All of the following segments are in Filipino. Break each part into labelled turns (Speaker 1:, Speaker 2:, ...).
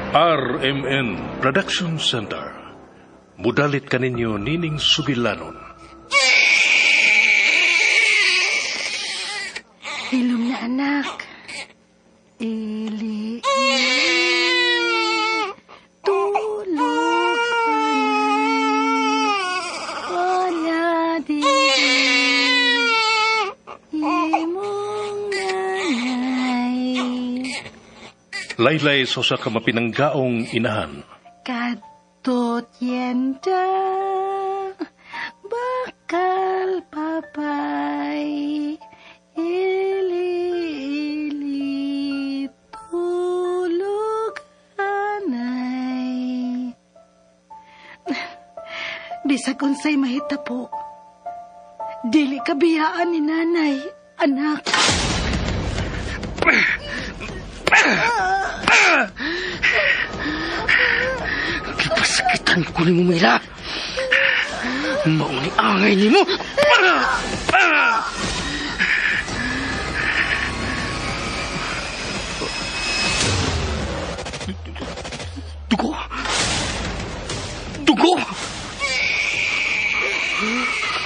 Speaker 1: RMN Production Center. Mudalit kaninyo Nining Subilanon.
Speaker 2: Hilom na anak. Ili. Tulog wala di imong nanay.
Speaker 1: Laylay sa ka mapinanggaong inahan.
Speaker 2: Kadtot yenda bakal papay ili tulog anay. Bisag unsay mahita po, dili kabiyaan ni nanay, anak.
Speaker 3: Kipasakitan ko ni mo, Mila. Mauni angay ni mo. Dugo. Dugo.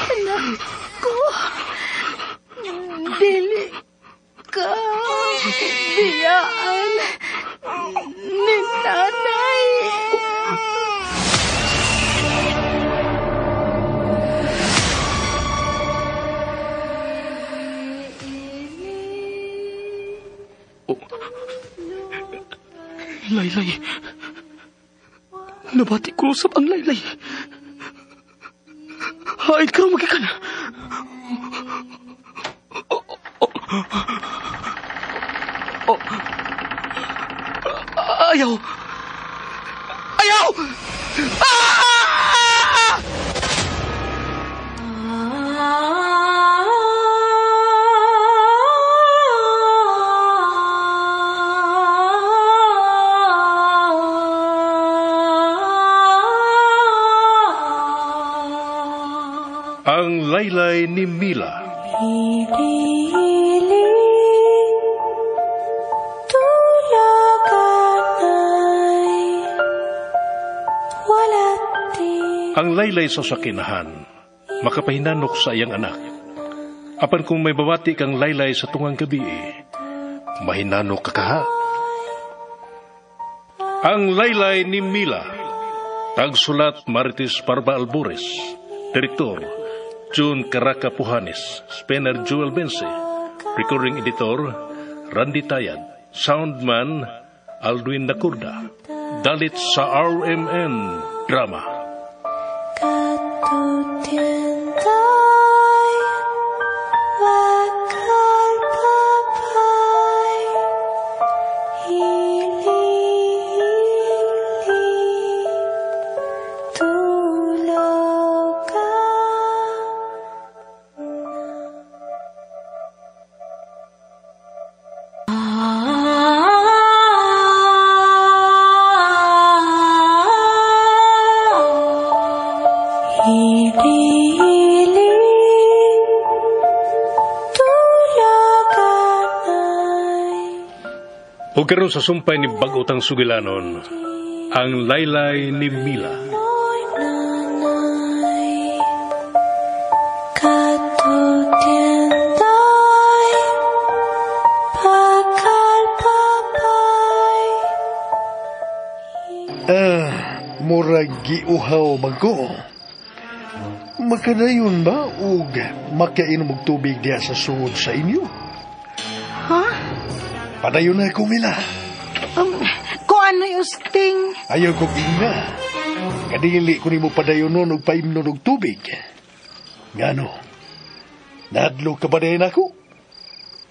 Speaker 2: Anak ko, dili ka biyaan ni nanay.
Speaker 3: Laylay. Nabati ko sa ang Laylay. Haid ka magikan. Ayaw. Ayaw!
Speaker 1: Ang laylay ni Mila. Ang laylay sa sakinahan, makapahinanok sa iyang anak. Apan kung may babati kang laylay sa tungang gabi, mahinanok ka kaha. Ang laylay ni Mila. Tagsulat Marites Parba Albores. Direktor June Caraca Pujanes. Spener Joel Bense. Recording Editor Randy Tayad. Soundman Aldwin Nacurda. Dalit sa RMN Drama. O karon sa sumpay ni Bagotang Sugilanon, ang laylay ni Mila.
Speaker 4: Murag giuhaw magko. Makadayon ba og makainom og tubig diha sa sud sa inyo?
Speaker 2: Ha?
Speaker 4: Padayon na ko, Mila.
Speaker 2: Ko ano usting?
Speaker 4: Ayaw ko ginga. Kadili ko nimo padayonon og paimnon og tubig. Ngano? Nadlo ka ba dayon ako?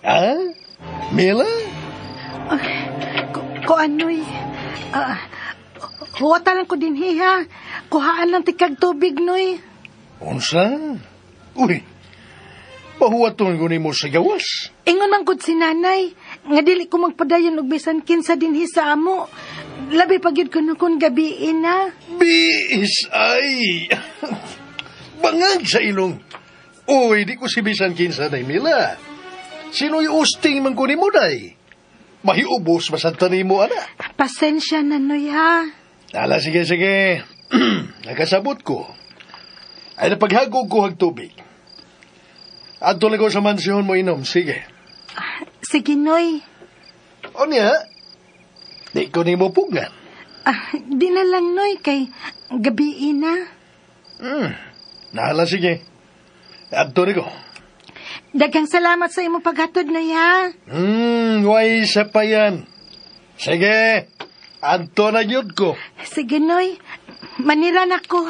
Speaker 4: Ha? Mila?
Speaker 2: Ko ano'y... huwatalan ko din hiha. Kuhaan lang tikag tubig, noy.
Speaker 4: Unsa? Uy, pahuwaton ko nimo sa gawas.
Speaker 2: Ingon man gud si nanay, nga dili ko magpadayon og bisan kinsa dinhi sa amo. Labi pagyud ko kun gabiin na.
Speaker 4: Biis ay. Bangag sa ilong. Uy, di ko si bisan kinsa day, Mila. Sino'y usting man ko nimo day? Mahiubos masantani mo, ana.
Speaker 2: Pasensya na, Noy, ha?
Speaker 4: Ala, sige. Nakasabot ko. Ay napaghagog ko hag tubig. Adto lang ko sa mansyon mo inom. Sige.
Speaker 2: Sige, Noy.
Speaker 4: O niya, di ko ni mo pugngan.
Speaker 2: Di na lang, Noy, kay gabi na.
Speaker 4: Nahala, sige. Adto ni ko.
Speaker 2: Daghang salamat sa imo paghatod, Noy, ha?
Speaker 4: Way sa pa yan. Sige, adto na yun ko.
Speaker 2: Sige, Noy. Maniran ako.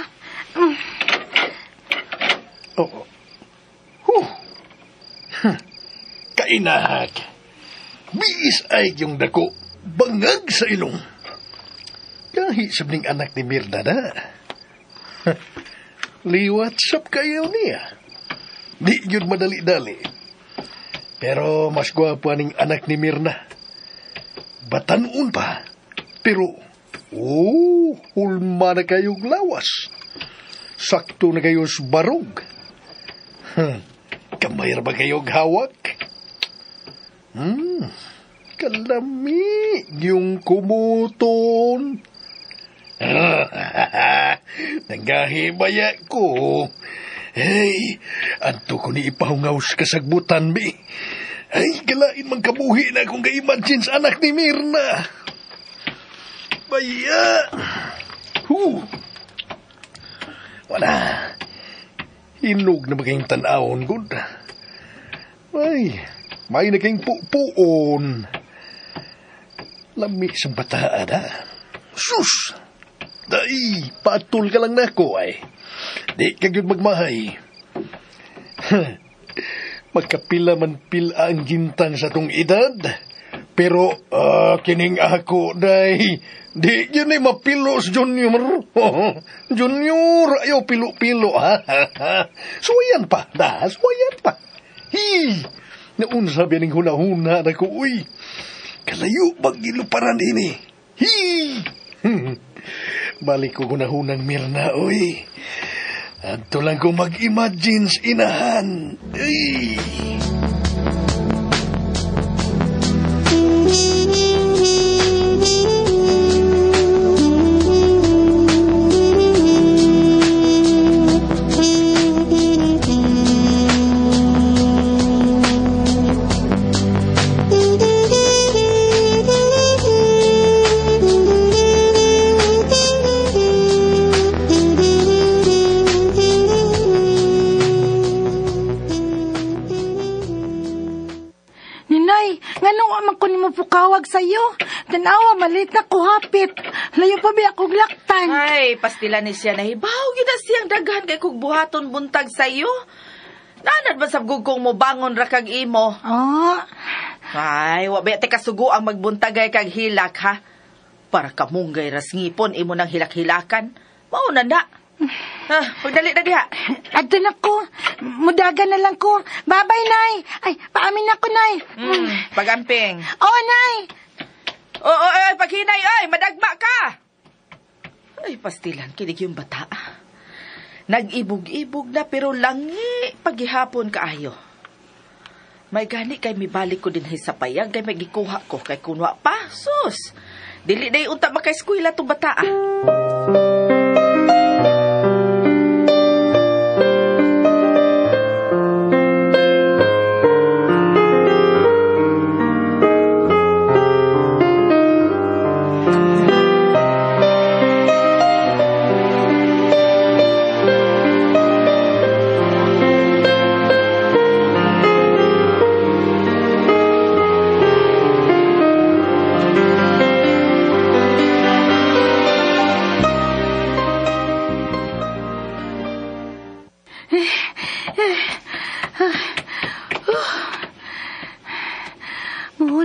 Speaker 4: Kainahag. Biis ay yung dako. Bangag sa ilong. Kahit sabning anak ni Mirna na. Liwat sap kayo niya. Di yun madali-dali. Pero mas gwapo aning anak ni Mirna. Batanon pa. Pero, hulma na kayong lawas. Sakto na kayo sa barog. Kamayar ba kayong hawak? Kalami yung kumuton. Nagahibaya ko. Hey, adto ko ni ipahungaw sa kasagbutan, mi. Ay, galain man kabuhi na akong ka-imagine sa anak ni Mirna. Baya. Wala. Hinog na maging tanawon, good. Ay, may na kayong puon. Lami sa bataan, ha? Sus! Day, patol ka lang na ako, ay. Di ka yun magmahay. Magkapila man pila ang gintang sa tong edad. Pero, kining ako, day, di yun ay mapilos, Junior. Junior, ayaw pilo-pilo, ha? Suwayan pa, suwayan pa. Naunsa biyaning huna-huna na ko, uy. Kalayo, mag-iluparan ini. Balik ko hunahunang Mirna, uy. Adto lang ko mag-imagine sa inahan. Ay!
Speaker 2: Pukawag sa'yo. Tanawa, malit na kuhapit. Layo pa ba akong laktan?
Speaker 5: Ay, pastila ni siya na hibaw. Gina siyang daghan kay kong buhaton buntag sa'yo. Nanad ba sabgog kong mo bangon ra kag imo?
Speaker 2: Oh.
Speaker 5: Ay, wabi te kasugo ang magbuntagay kag hilak, ha? Para kamunggay ras ngipon imo nang hilak-hilakan. Mauna na. Pagdali na diha.
Speaker 2: Adto na ko. Mudagan na lang ko. Babay, Nay. Ay, paamin ako, Nay.
Speaker 5: Pagamping.
Speaker 2: Oo, Nay.
Speaker 5: Ay, paghinay, ay, madagma ka. Ay, pastilan, kinig yung bata. Nag-ibog-ibog na pero langi paghihapon kaayo. May gani kay mibalik ko din sa payag kay magikuha ko kay kunwa pa. Sus, dili na unta makaeskwela itong bata.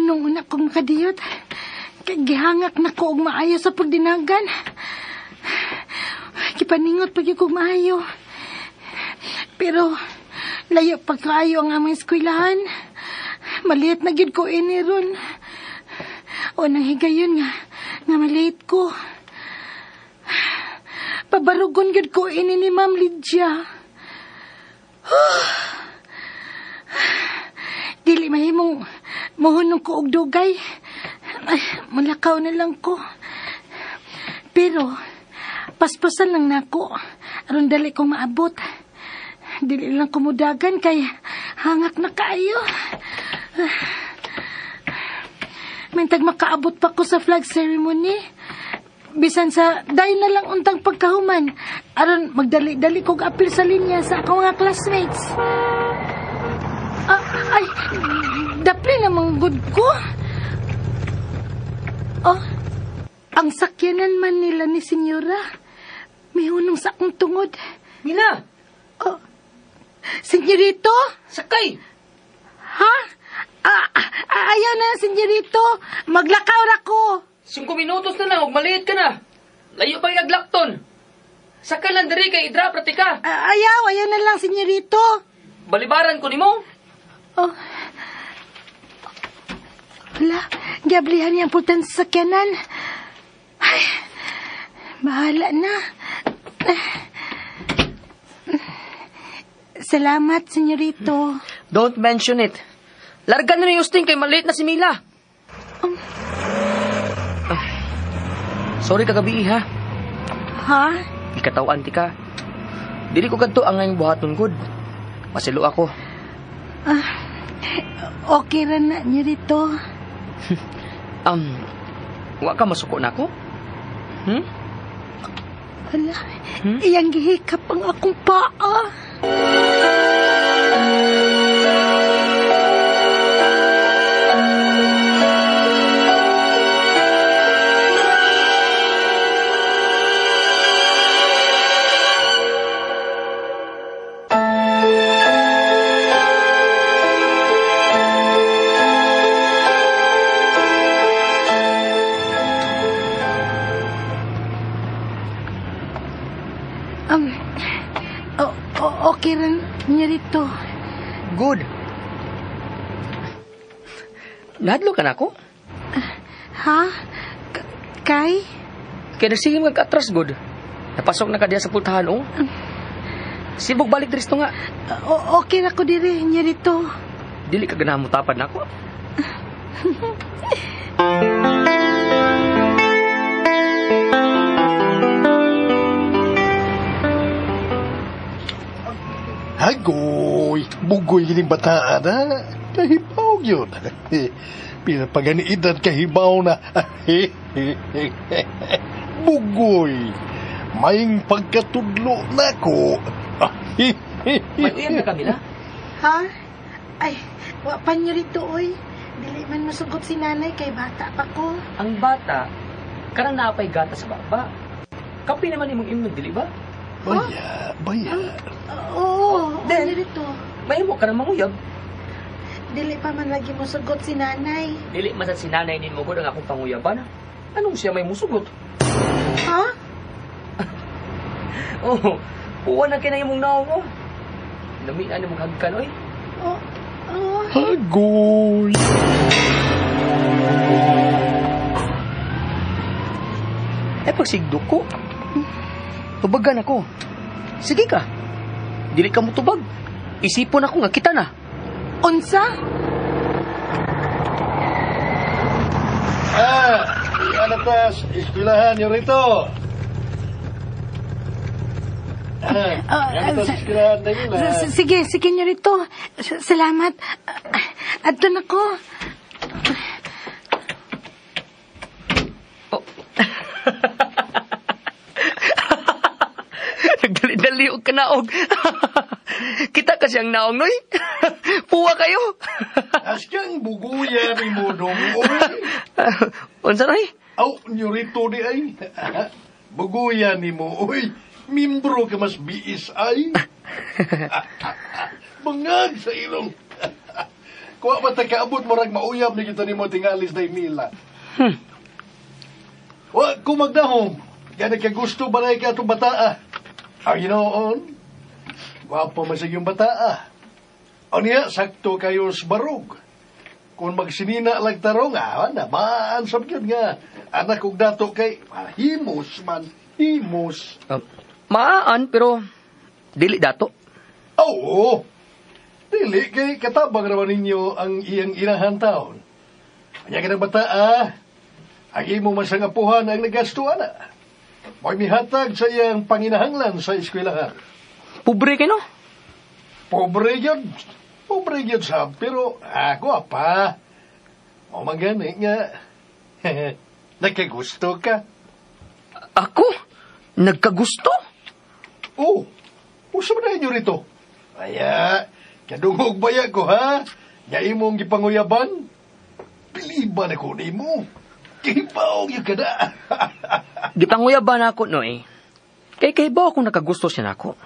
Speaker 2: Nung una kong kadiyot, gihangak na ko og maayo sa pagdinagan. Kipaningot pag kong maayo. Pero, layo pa kaayo ang aming eskwelahan. Maliit na gid ko ini ron. O nang higayon nga maliit ko. Pabarugon gid ko ini ni Ma'am Lydia. Dili mahimong mohunong ko og dugay. Ay, malakaw na lang ko. Pero, paspasan lang nako. Aron dali kong maabot. Dili lang kumudagan kay hangak na kaayo. Mintag makaabot pa ko sa flag ceremony. Bisan sa day na lang untang pagkahuman. Aron magdali-dali kog apil sa linya sa akong mga classmates. Ay, dapli namang good ko. Oh, ang sakyanan man nila ni Senyora. May hunong sa akong tungod.
Speaker 6: Mila!
Speaker 2: Oh, Senyorito?
Speaker 6: Sakay!
Speaker 2: Ha? Ayaw na, Senyorito. Maglakaw ra ko.
Speaker 6: 5 minutos na lang, huwag maliit ka na. Layo pa yung naglakton. Sakay lang diri kay idra, pratika.
Speaker 2: Ayaw na lang, Senyorito.
Speaker 6: Balibaran ko ni mo.
Speaker 2: Oh. Wala, gablihan niyang pultan sa sakyanan. Ay, bahala na. Salamat, Senyorito.
Speaker 6: Don't mention it. Largan na ni Justin kay maliit na si Mila. Sorry kagabi, ha?
Speaker 2: Ha?
Speaker 6: Ikatawan ti ka. Dili ko kadto ang ngayong buhaton good. Masilo ako.
Speaker 2: Okay ra na, Senyorito.
Speaker 6: Wa ka masuko na ako?
Speaker 2: Wala, iyang gihikap ang akong paa. Okay rin niya rito.
Speaker 6: Good. Nahadlo ka na ako?
Speaker 2: Ha? Kay?
Speaker 6: Kaya nagsige mag-atras, good. Napasok na ka diya sa pultahan, oh. Sibog balik diristo nga.
Speaker 2: Okay na ko diri niya rito.
Speaker 6: Dili ka ganahan mo tapad na ako.
Speaker 4: Hagoy, bugoy gining bataan ha. Kahibaw yun. Pinapaganiidan kahibaw na. Bugoy, maing pagkatudlo na ko.
Speaker 6: May uyab na Camila?
Speaker 2: Ha? Ay, wapan niyo rito, oy. Dili man masugot si nanay kay bata pa ko.
Speaker 6: Ang bata, karang naapay gata sa baba. Kapi naman imong imong, dili ba?
Speaker 4: Baya.
Speaker 2: Oo,
Speaker 6: Then-
Speaker 2: niya rito.
Speaker 6: May mo ka na manguyab.
Speaker 2: Dili pa man lagi musugot si nanay.
Speaker 6: Dili masad si nanay ni mo ko ang akong panguyaban. Anong siya may musugot?
Speaker 2: Ha?
Speaker 6: Oh, uwan na kinay mong naong mo. Namian ni mong hagkan, oy.
Speaker 4: Hagoy.
Speaker 6: Ay, pagsigdo ko. Tubagan ako. Sige ka. Dili ka mo tubag. Isipon ako nga kita na.
Speaker 2: Unsa?
Speaker 4: Ano ta, eskwelahan nyo rito. Ano ta sa eskwelahan na yun
Speaker 2: Sige niyo rito. Salamat. Adto na ko.
Speaker 6: Oh. Nagdali-dali og kanaog. Kita kasi ang naong, noy. Puwa kayo.
Speaker 4: Askang buguya ni mo dong.
Speaker 6: Unsa noy?
Speaker 4: Aw, nyo rito di ay. Buguya ni mo. Uy, mimbro ka mas biis ay. Bangag sa ilong. Kuha ba kaabot mo rag mauyab na kita ni mo tingalis na Mila. Wa ko magdahom. Gana ka gusto ba na ka itong bataa? Ang ginoon, wapo masig yung bataa. O niya, sakto kayo sa barog. Kung magsinina lang tarong, nabaan sabihin nga. Anak kong dato kay, himos man, himos.
Speaker 6: Maan, pero dili dato.
Speaker 4: Oo, dili kay katabang naman ninyo ang iyang inahan taon. Kanya ka ng bataa, ang imo masangapuhan ang nagastuan na. Mo'y mihatag sa iyang panginahanglan sa eskwelahan.
Speaker 6: Pobre ka, no?
Speaker 4: Pobre yun sab, pero ako apa. O magani nga, nagkagusto ka.
Speaker 6: Ako? Nagkagusto?
Speaker 4: Oh, usap na inyo rito. Aya, kadungog baya ko ha, nga imong gipanguyaban. Piliban ako ni mo. Kipaog yung kada.
Speaker 6: Gipanguyaban ako, no eh. Kay ba akong nakagusto siya nako?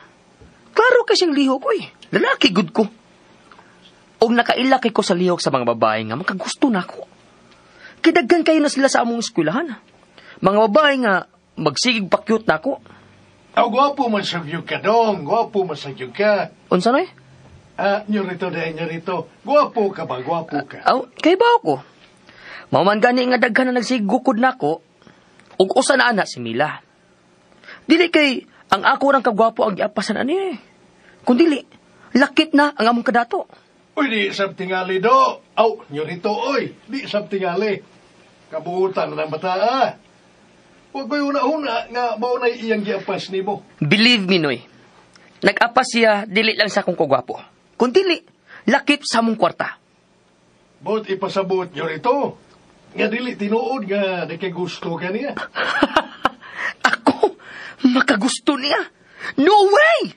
Speaker 6: Klaro kasyang liho ko eh. Lalaki good ko. Og nakailaki ko sa lihok sa mga babae nga makagusto nako. Kidaggan kayo na sila sa among eskwelahan. Mga babae nga magsigig pa-cute nako.
Speaker 4: Aw, gwapo man sa view ka dong. Gwapo man sa view ka.
Speaker 6: Unsa na eh?
Speaker 4: Nyo rito. Gwapo ka ba? Gwapo ka.
Speaker 6: Aw, kay ba ako? Maman gani nga daghan na nagsigukod nako. Og usa na ana si Mila. Dili kay ang ako rang kagwapo ang giapasan ani eh. Kun dili, lakit na ang among kadato.
Speaker 4: Uy, di sab tingali do. Aw, nyo rito, oy. Di sab tingali. Kabuutan na ng bata, Huwag ko yung una nga maunay iyang giapas ni mo.
Speaker 6: Believe me, Noy. Nag-apas siya, dili lang sa akong kagwapo. Kun dili, lakit sa among kwarta.
Speaker 4: Bot ipasabot nyo rito. Nga dili tinuod nga nakagusto ka niya.
Speaker 6: Ako? Makagusto niya? No way!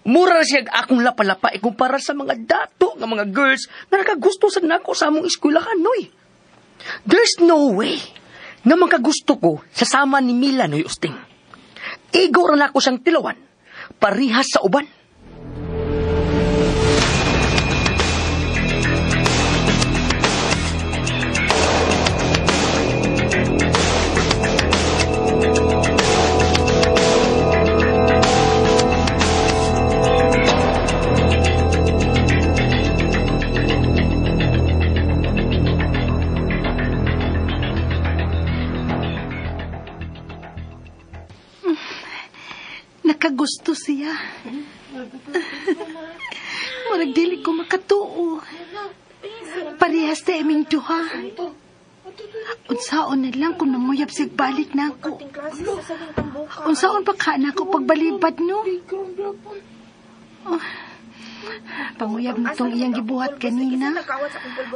Speaker 6: Mura siya akong lapalapa ikumpara sa mga dato nga mga girls na nakagusto sa nako sa among eskwelahan, Noy. There's no way nga makagusto ko sa sama ni Mila, Noy Usting. Igo rin ako siyang tilawan, parihas sa uban.
Speaker 2: Nakagusto siya. Murag dili ko makatuo. Parehas sa aming duha. Unsaon na lang kung nanguyab sig balik na ako. Unsaon pa ka na ako pagbalibad, no? Oh, panguyab na tong iyang gibuhat kanina.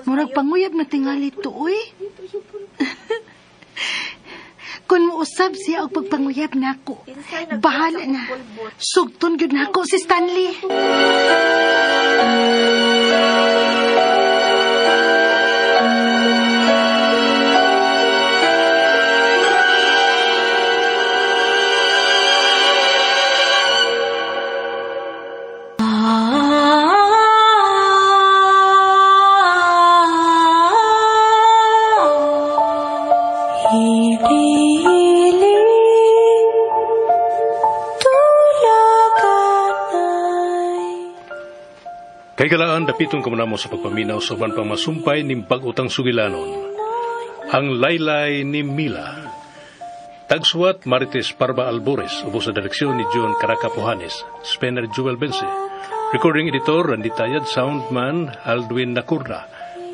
Speaker 2: Murag panguyab na tingali to, uy. Kung muusab siya og pagpanguyab nako, bahala na. Sugton gyud nako si Stanley.
Speaker 1: Kay galaan dapiton ka mo sa pagpaminaw sa uban pang masumpay ning pag-utang sugilanon. Ang laylay ni Mila. Tagsuwat Marites Parba Albores, ubos sa direksyon ni John Caracapohanes, Spener Joel Bense. Recording editor Randy Tayad, soundman Aldwin Nacurna.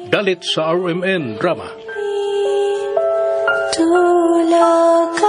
Speaker 1: Dalit sa RMN Drama.
Speaker 7: Tulakan